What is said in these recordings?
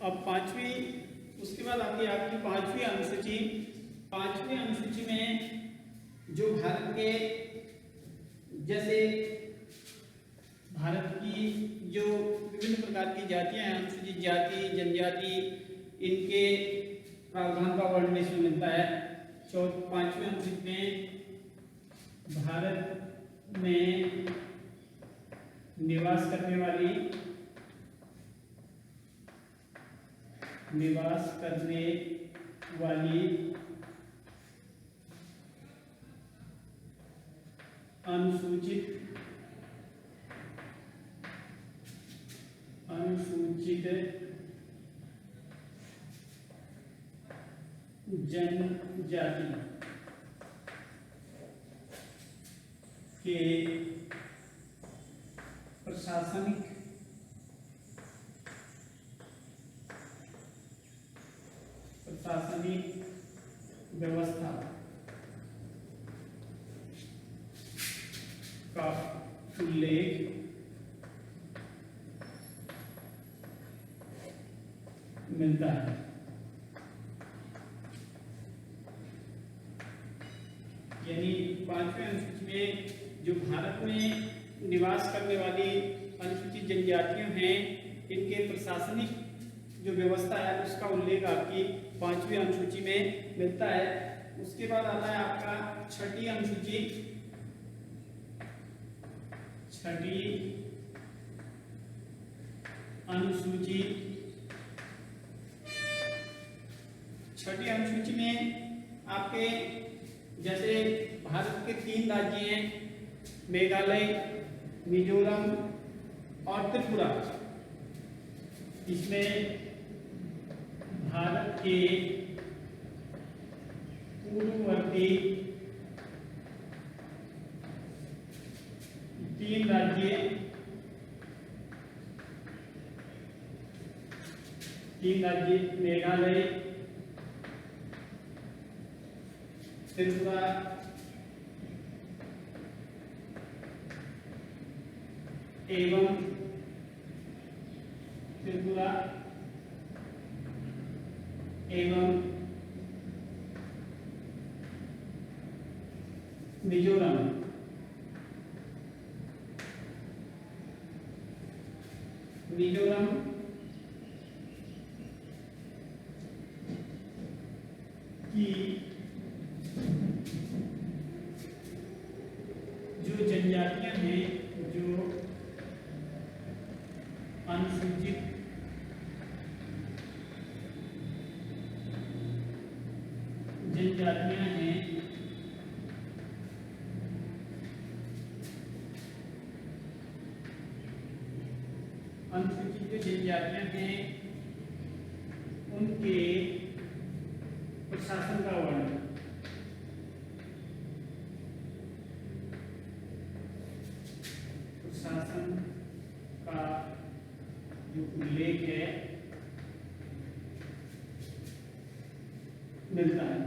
अब पांचवी, उसके बाद आती है आपकी पांचवी अनुसूची। पांचवी अनुसूची में जो भारत के, जैसे भारत की जो विभिन्न प्रकार की जातियां हैं, अनुसूचित जाति, जनजाति, इनके प्रावधान का वर्णन इसमें मिलता है। पांचवी अनुसूची में भारत में निवास करने वाली अनुसूचित जनजाति के प्रशासनिक व्यवस्था का उल्लेख मिलता है। यानी पांचवें अनुसूची में जो भारत में निवास करने वाली अनुसूचित जनजातियां हैं, इनके प्रशासनिक जो व्यवस्था है उसका उल्लेख आपकी पांचवी अनुसूची में मिलता है। उसके बाद आता है आपका छठी अनुसूची। छठी अनुसूची में आपके जैसे भारत के 3 राज्य हैं, मेघालय, मिजोरम और त्रिपुरा। इसमें भारत के पूर्ववर्ती 3 राज्य मेघालय, त्रिपुरा एवं मिजोरम की जो जनजातियां हैं, जो अनुसूचित जनजातियां हैं, उनके प्रशासन का वर्णन। प्रशासन का जो उल्लेख है मिलता है।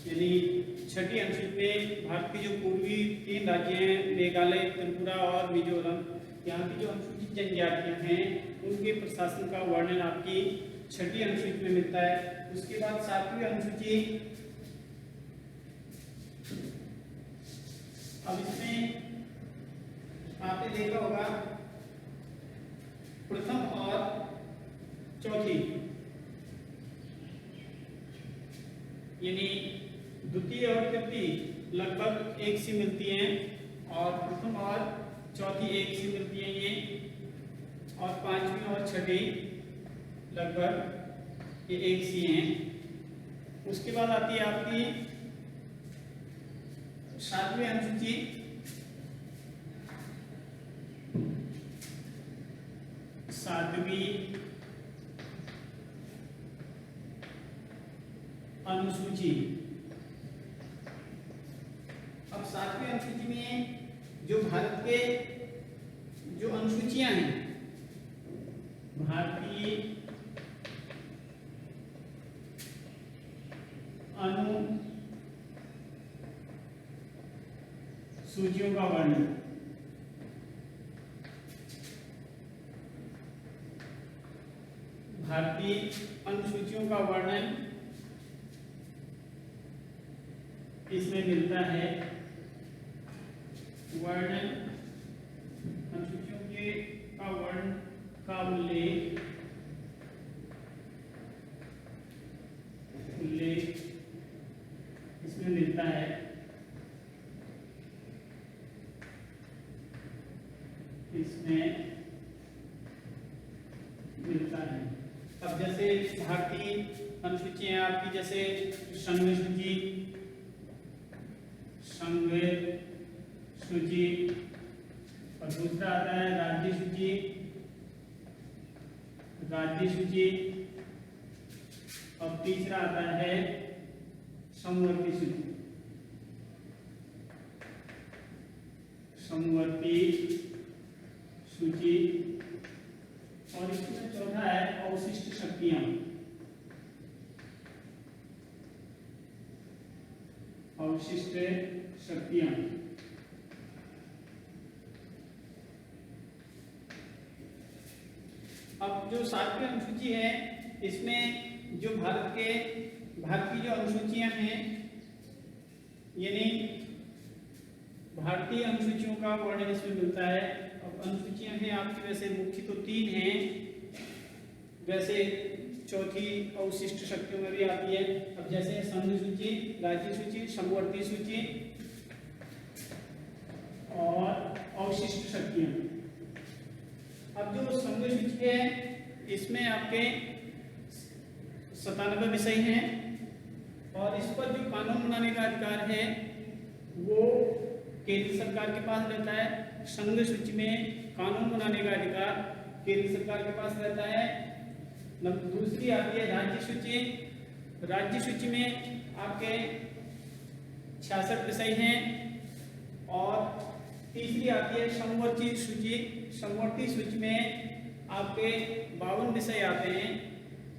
यानी छठी अनुसूची में भारत के जो पूर्वी 3 राज्य हैं, मेघालय, त्रिपुरा और मिजोरम, यहाँ की जो अनुसूचित जनजातियां हैं उनके प्रशासन का वर्णन आपकी छठी अनुसूची में मिलता है। उसके बाद 7वीं अनुसूची। अब इसमें आपने देखा होगा प्रथम और चौथी, यानी द्वितीय और तृतीय लगभग एक सी मिलती हैं, और प्रथम और चौथी एक सी मिलती हैं ये, और पांचवी और छठी लगभग ये एक सी हैं। उसके बाद आती है आपकी 7वीं अनुसूची। अब 7वीं अनुसूची में जो भारत के जो अनुसूचियां हैं, भारतीय अनुसूचियों का वर्णन, भारतीय अनुसूचियों का वर्णन इसमें मिलता है। वर्णन अनुसूचियों के का वर्ण का उल्लेख इसमें मिलता है। इसमें मिलता है। अब जैसे भारतीय अनुसूचियां आपकी, जैसे संघ सूची, और दूसरा आता है राज्य सूची, और तीसरा आता है समवर्ती सूची, और इसमें चौथा है अवशिष्ट शक्तियां। अब जो 7वीं अनुसूची है, इसमें जो भारत की जो अनुसूचियां हैं, यानी भारतीय अनुसूचियों का वर्णन इसमें मिलता है। अब अनुसूचियां हैं आपकी, वैसे मुख्य तो 3 हैं, वैसे चौथी अवशिष्ट शक्तियों में भी आती है। अब जैसे संघ सूची, राज्य सूची, समवर्ती सूची और अवशिष्ट शक्तियां। अब जो संघ सूची है, इसमें आपके 97 विषय हैं, और इस पर जो कानून बनाने का अधिकार है वो केंद्र सरकार के पास रहता है। संघ सूची में कानून बनाने का अधिकार केंद्र सरकार के पास रहता है। दूसरी आती है राज्य सूची में आपके 66 विषय हैं, और तीसरी आती है समवर्ती सूची में आपके 52 विषय आते हैं,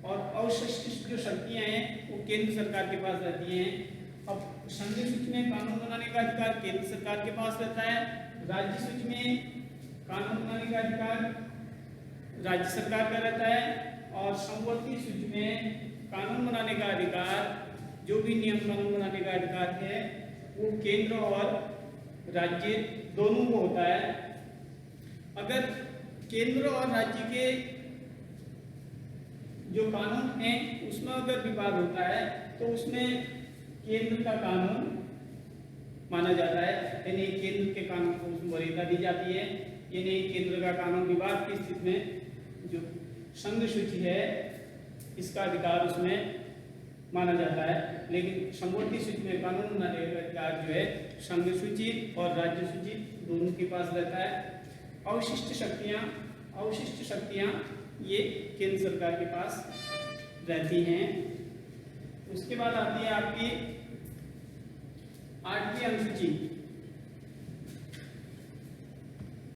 और अवशिष्ट जो शक्तियां हैं वो केंद्र सरकार के पास रहती हैं। अब संघ सूची में कानून बनाने का अधिकार केंद्र सरकार के पास रहता है। राज्य सूची में कानून बनाने का अधिकार राज्य सरकार का रहता है, और समवर्ती सूची में कानून बनाने का अधिकार, जो भी नियम कानून बनाने का अधिकार है, वो केंद्र और राज्य दोनों को होता है। अगर केंद्र और राज्य के जो कानून है उसमें अगर विवाद होता है तो उसमें केंद्र का कानून माना जाता है, यानी केंद्र के कानून को उसमें वरीयता दी जाती है। यानी केंद्र का कानून विवाद की स्थिति में जो संघ सूची है इसका अधिकार उसमें माना जाता है, लेकिन समवर्ती सूची में कानून बनाने का अधिकार जो है संघ सूची और राज्य सूची दोनों के पास रहता है। अवशिष्ट शक्तियां ये केंद्र सरकार के पास रहती हैं। उसके बाद आती है आपकी 8वीं अनुसूची।